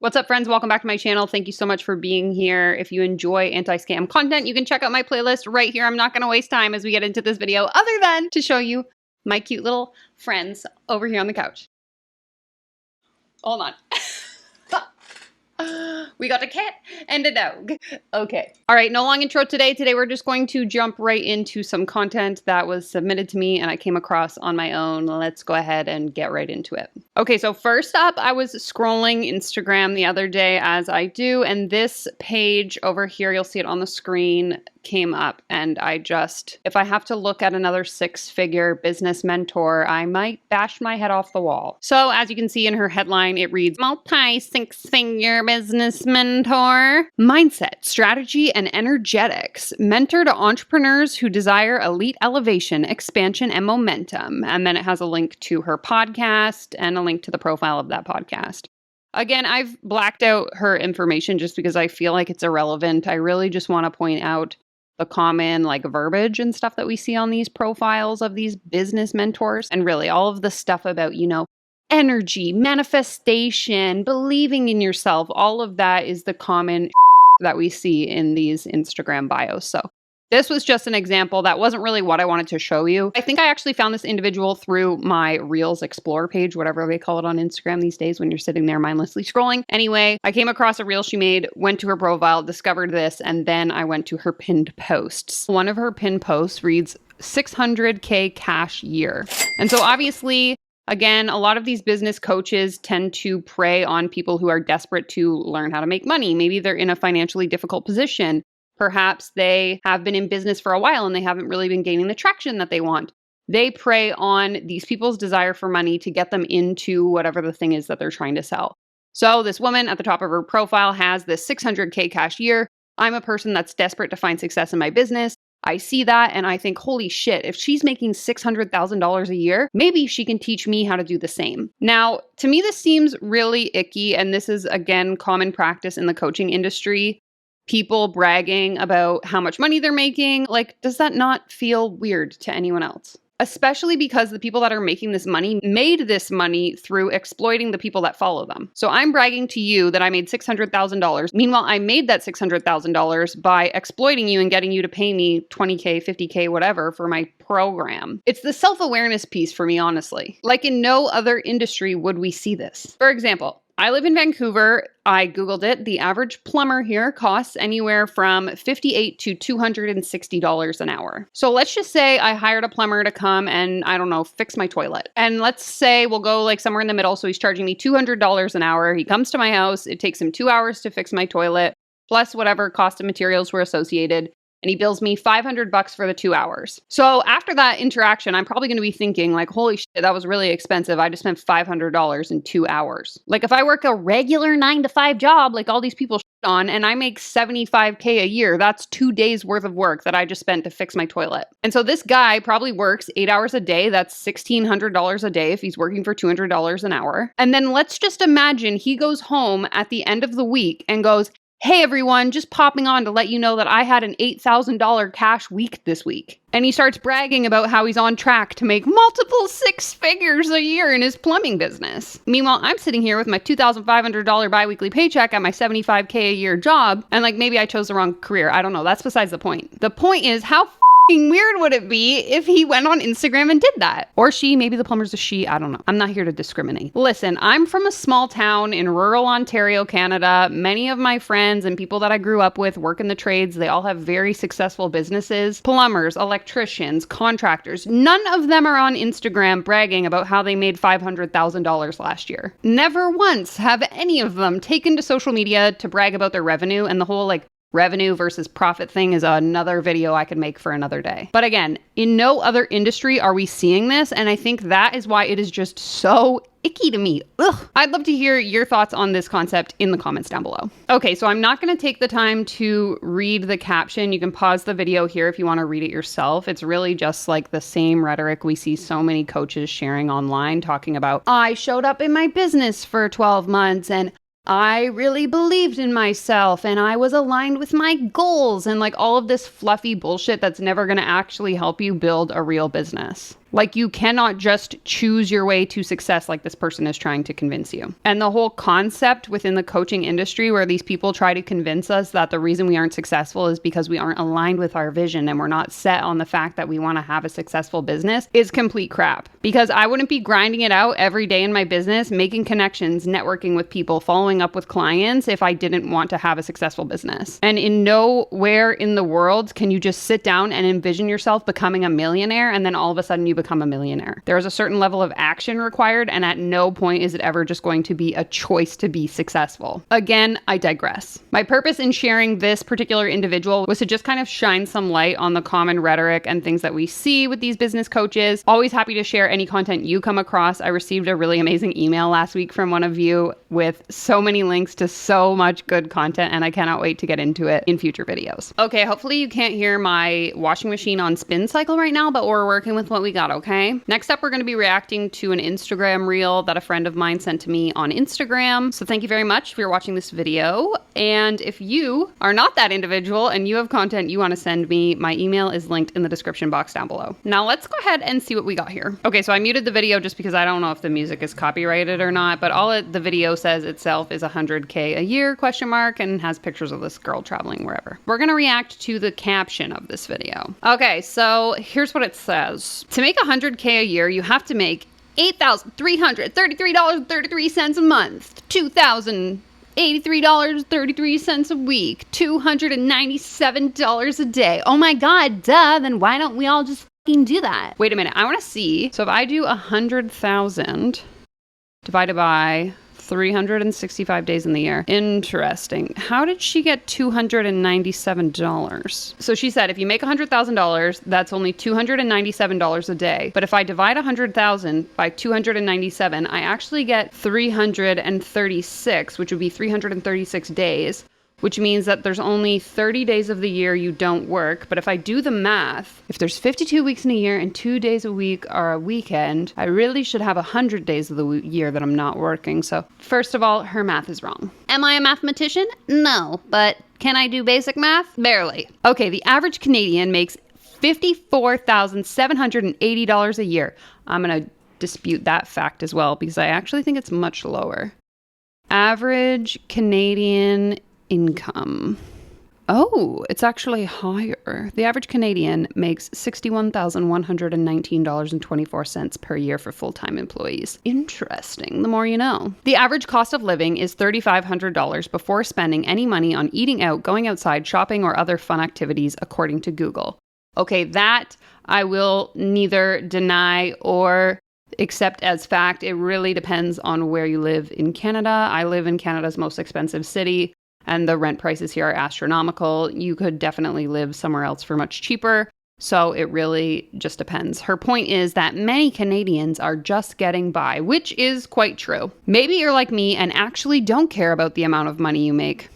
What's up, friends? Welcome back to my channel. Thank you so much for being here. If you enjoy anti-scam content, you can check out my playlist right here. I'm not going to waste time as we get into this video other than to show you my cute little friends over here on the couch. Hold on. We got a cat and a dog. Okay. All right, no long intro today. Today we're just going to jump right into some content that was submitted to me and I came across on my own. Let's go ahead and get right into it. Okay, so first up, I was scrolling Instagram the other day as I do, and this page over here, you'll see it on the screen, came up, and if I have to look at another six-figure business mentor, I might bash my head off the wall. So as you can see in her headline, it reads, multi-six-figure business mentor, mindset, strategy, and energetics, mentor to entrepreneurs who desire elite elevation, expansion, and momentum. And then it has a link to her podcast and a link to the profile of that podcast. Again, I've blacked out her information just because I feel like it's irrelevant. I really just want to point out the common verbiage and stuff that we see on these profiles of these business mentors. And really all of the stuff about, energy, manifestation, believing in yourself, all of that is the common that we see in these Instagram bios. So this was just an example. That wasn't really what I wanted to show you. I think I actually found this individual through my Reels Explore page, whatever they call it on Instagram these days when you're sitting there mindlessly scrolling. Anyway, I came across a reel she made, went to her profile, discovered this, and then I went to her pinned posts. One of her pinned posts reads 600K cash year. And so obviously, again, a lot of these business coaches tend to prey on people who are desperate to learn how to make money. Maybe they're in a financially difficult position. Perhaps they have been in business for a while and they haven't really been gaining the traction that they want. They prey on these people's desire for money to get them into whatever the thing is that they're trying to sell. So this woman at the top of her profile has this 600K cash year. I'm a person that's desperate to find success in my business. I see that and I think, holy shit, if she's making $600,000 a year, maybe she can teach me how to do the same. Now, to me, this seems really icky. And this is, again, common practice in the coaching industry. People bragging about how much money they're making. Does that not feel weird to anyone else? Especially because the people that are making this money made this money through exploiting the people that follow them. So I'm bragging to you that I made $600,000. Meanwhile, I made that $600,000 by exploiting you and getting you to pay me $20K, $50K, whatever for my program. It's the self-awareness piece for me, honestly. Like in no other industry would we see this. For example, I live in Vancouver. I Googled it. The average plumber here costs anywhere from $58 to $260 an hour. So let's just say I hired a plumber to come and, I don't know, fix my toilet. And let's say we'll go somewhere in the middle. So he's charging me $200 an hour. He comes to my house. It takes him 2 hours to fix my toilet, plus whatever cost of materials were associated. And he bills me $500 for the 2 hours. So after that interaction, I'm probably going to be thinking holy shit, that was really expensive. I just spent $500 in 2 hours. If I work a regular 9-to-5 job, all these people on, and I make $75K a year, that's 2 days worth of work that I just spent to fix my toilet. And so this guy probably works 8 hours a day. That's $1,600 a day if he's working for $200 an hour. And then let's just imagine he goes home at the end of the week and goes, hey everyone, just popping on to let you know that I had an $8,000 cash week this week. And he starts bragging about how he's on track to make multiple six figures a year in his plumbing business. Meanwhile, I'm sitting here with my $2,500 biweekly paycheck at my $75K a year job, and maybe I chose the wrong career. I don't know. That's besides the point. The point is, how weird would it be if he went on Instagram and did that? Or she, maybe the plumber's a she, I don't know. I'm not here to discriminate. Listen, I'm from a small town in rural Ontario, Canada. Many of my friends and people that I grew up with work in the trades. They all have very successful businesses. Plumbers, electricians, contractors. None of them are on Instagram bragging about how they made $500,000 last year. Never once have any of them taken to social media to brag about their revenue, and the whole revenue versus profit thing is another video I could make for another day. But again, in no other industry are we seeing this, and I think that is why it is just so icky to me. Ugh. I'd love to hear your thoughts on this concept in the comments down below. Okay, so I'm not going to take the time to read the caption. You can pause the video here if you want to read it yourself. It's really just the same rhetoric we see so many coaches sharing online, talking about, I showed up in my business for 12 months and I really believed in myself and I was aligned with my goals and all of this fluffy bullshit that's never going to actually help you build a real business. Like, you cannot just choose your way to success like this person is trying to convince you. And the whole concept within the coaching industry where these people try to convince us that the reason we aren't successful is because we aren't aligned with our vision and we're not set on the fact that we want to have a successful business is complete crap. Because I wouldn't be grinding it out every day in my business, making connections, networking with people, following up with clients if I didn't want to have a successful business. And in nowhere in the world can you just sit down and envision yourself becoming a millionaire and then all of a sudden you become a millionaire. There is a certain level of action required, and at no point is it ever just going to be a choice to be successful. Again, I digress. My purpose in sharing this particular individual was to just kind of shine some light on the common rhetoric and things that we see with these business coaches. Always happy to share any content you come across. I received a really amazing email last week from one of you with so many links to so much good content, and I cannot wait to get into it in future videos. Okay, hopefully you can't hear my washing machine on spin cycle right now, but we're working with what we got, okay? Next up, we're going to be reacting to an Instagram reel that a friend of mine sent to me on Instagram. So thank you very much if you're watching this video. And if you are not that individual and you have content you want to send me, my email is linked in the description box down below. Now let's go ahead and see what we got here. Okay, so I muted the video just because I don't know if the music is copyrighted or not, but the video says itself is 100K a year, question mark, and has pictures of this girl traveling wherever. We're going to react to the caption of this video. Okay, so here's what it says. To make 100K a year, you have to make $8,333.33 a month, $2,083.33 a week, $297 a day. Oh my God, duh, then why don't we all just fucking do that? Wait a minute, I want to see. So if I do 100,000 divided by 365 days in the year. Interesting. How did she get $297? So she said, if you make $100,000, that's only $297 a day. But if I divide 100,000 by 297, I actually get 336, which would be 336 days, which means that there's only 30 days of the year you don't work. But if I do the math, if there's 52 weeks in a year and 2 days a week are a weekend, I really should have 100 days of the year that I'm not working. So first of all, her math is wrong. Am I a mathematician? No, but can I do basic math? Barely. Okay, the average Canadian makes $54,780 a year. I'm going to dispute that fact as well because I actually think it's much lower. Average Canadian income. Oh, it's actually higher. The average Canadian makes $61,119.24 per year for full-time employees. Interesting. The more you know. The average cost of living is $3,500 before spending any money on eating out, going outside, shopping, or other fun activities, according to Google. Okay, that I will neither deny or accept as fact. It really depends on where you live in Canada. I live in Canada's most expensive city, and the rent prices here are astronomical. You could definitely live somewhere else for much cheaper. So it really just depends. Her point is that many Canadians are just getting by, which is quite true. Maybe you're like me and actually don't care about the amount of money you make.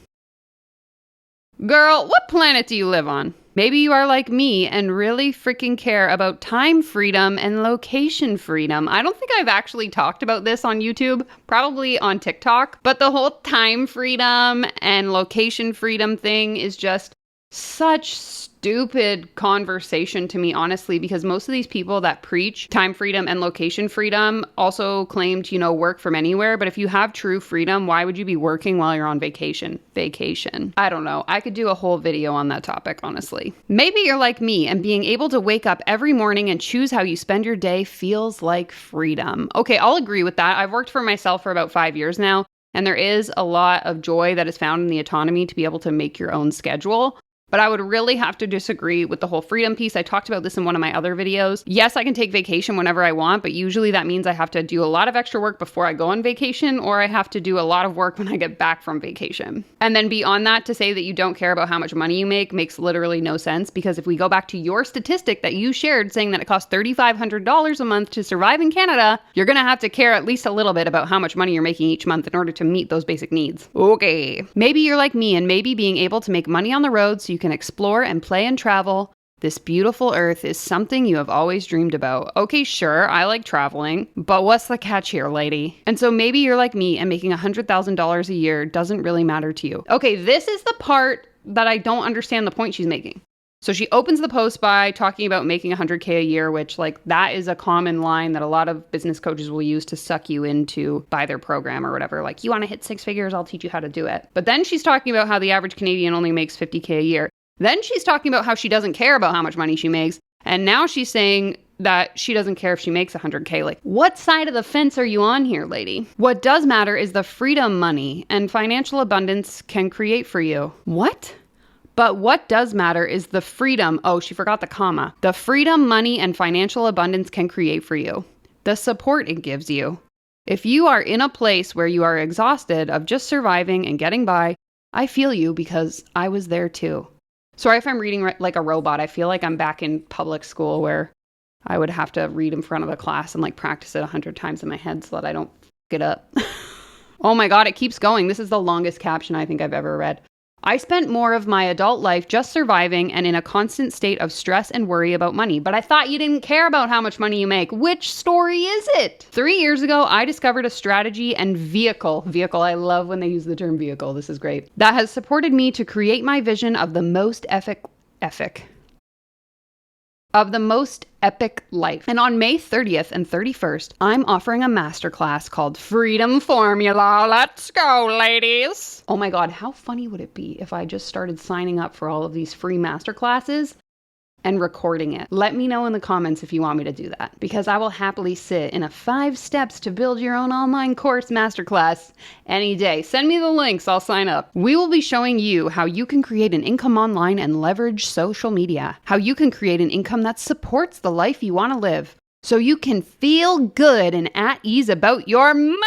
Girl, what planet do you live on? Maybe you are like me and really freaking care about time freedom and location freedom. I don't think I've actually talked about this on YouTube, probably on TikTok, but the whole time freedom and location freedom thing is just such stupid conversation to me, honestly, because most of these people that preach time freedom and location freedom also claim to, work from anywhere. But if you have true freedom, why would you be working while you're on vacation? I don't know. I could do a whole video on that topic, honestly. Maybe you're like me and being able to wake up every morning and choose how you spend your day feels like freedom. Okay, I'll agree with that. I've worked for myself for about 5 years now, and there is a lot of joy that is found in the autonomy to be able to make your own schedule. But I would really have to disagree with the whole freedom piece. I talked about this in one of my other videos. Yes, I can take vacation whenever I want, but usually that means I have to do a lot of extra work before I go on vacation, or I have to do a lot of work when I get back from vacation. And then beyond that, to say that you don't care about how much money you make makes literally no sense, because if we go back to your statistic that you shared saying that it costs $3,500 a month to survive in Canada, you're going to have to care at least a little bit about how much money you're making each month in order to meet those basic needs. Okay. Maybe you're like me and maybe being able to make money on the road so you can explore and play and travel this beautiful earth is something you have always dreamed about. Okay, sure, I like traveling, but what's the catch here, lady? And so maybe you're like me and making $100,000 a year doesn't really matter to you. Okay, this is the part that I don't understand the point she's making. So she opens the post by talking about making 100K a year, which like that is a common line that a lot of business coaches will use to suck you into buy their program or whatever. Like, you want to hit 6 figures, I'll teach you how to do it. But then she's talking about how the average Canadian only makes 50K a year. Then she's talking about how she doesn't care about how much money she makes. And now she's saying that she doesn't care if she makes 100K. Like, what side of the fence are you on here, lady? What does matter is the freedom money and financial abundance can create for you. What? But what does matter is the freedom. Oh, she forgot the comma. The freedom money and financial abundance can create for you. The support it gives you. If you are in a place where you are exhausted of just surviving and getting by, I feel you because I was there too. Sorry if I'm reading like a robot. I feel like I'm back in public school where I would have to read in front of a class and like practice it 100 times in my head so that I don't f it up. Oh my God, it keeps going. This is the longest caption I think I've ever read. I spent more of my adult life just surviving and in a constant state of stress and worry about money. But I thought you didn't care about how much money you make. Which story is it? 3 years ago, I discovered a strategy and vehicle. I love when they use the term vehicle. This is great. That has supported me to create my vision of the most epic life. And on May 30th and 31st, I'm offering a masterclass called Freedom Formula. Let's go, ladies. Oh my God, how funny would it be if I just started signing up for all of these free masterclasses and recording it? Let me know in the comments if you want me to do that, because I will happily sit in a 5 steps to build your own online course masterclass any day. Send me the links, I'll sign up. We will be showing you how you can create an income online and leverage social media, how you can create an income that supports the life you want to live, so you can feel good and at ease about your money.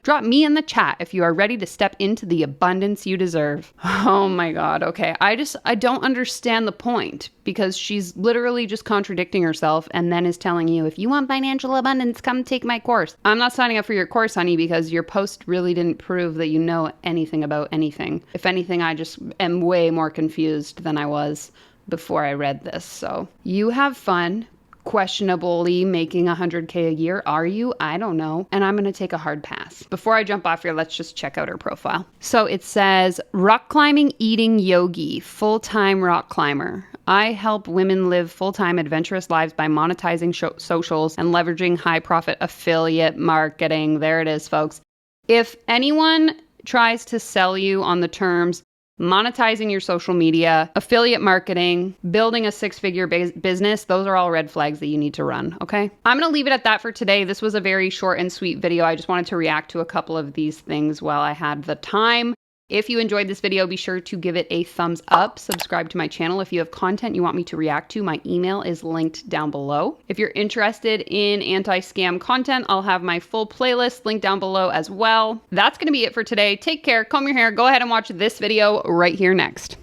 Drop me in the chat if you are ready to step into the abundance you deserve. Oh my God. Okay. I don't understand the point, because she's literally just contradicting herself and then is telling you, if you want financial abundance, come take my course. I'm not signing up for your course, honey, because your post really didn't prove that you know anything about anything. If anything, I just am way more confused than I was before I read this. So you have fun. Questionably making 100K a year. Are you? I don't know. And I'm going to take a hard pass. Before I jump off here, let's just check out her profile. So it says, rock climbing, eating yogi, full-time rock climber. I help women live full-time adventurous lives by monetizing socials and leveraging high-profit affiliate marketing. There it is, folks. If anyone tries to sell you on the terms monetizing your social media, affiliate marketing, building a 6-figure business, those are all red flags that you need to run, okay? I'm going to leave it at that for today. This was a very short and sweet video. I just wanted to react to a couple of these things while I had the time. If you enjoyed this video, be sure to give it a thumbs up. Subscribe to my channel. If you have content you want me to react to, my email is linked down below. If you're interested in anti-scam content, I'll have my full playlist linked down below as well. That's going to be it for today. Take care, comb your hair, go ahead and watch this video right here next.